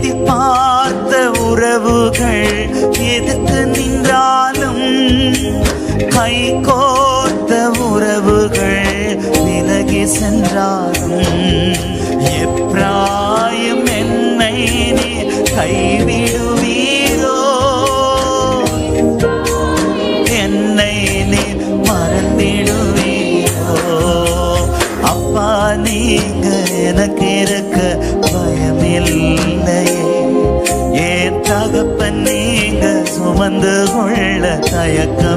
எதிர்பார்த்த உறவுகள் எதிர்த்து நின்றாலும், கை கோர்த்த உறவுகள் விலகி சென்றாலும், எப்ராயிம் என்னை நீ கைவிடுவீரோ, என்னை நீ மறந்திடுவீரோ. அப்பா நீங்க எனக்கு இருக்க பயமில்லையே, ஏன் தகப்பன் நீங்க சுமந்து கொள்ள தயக்கம்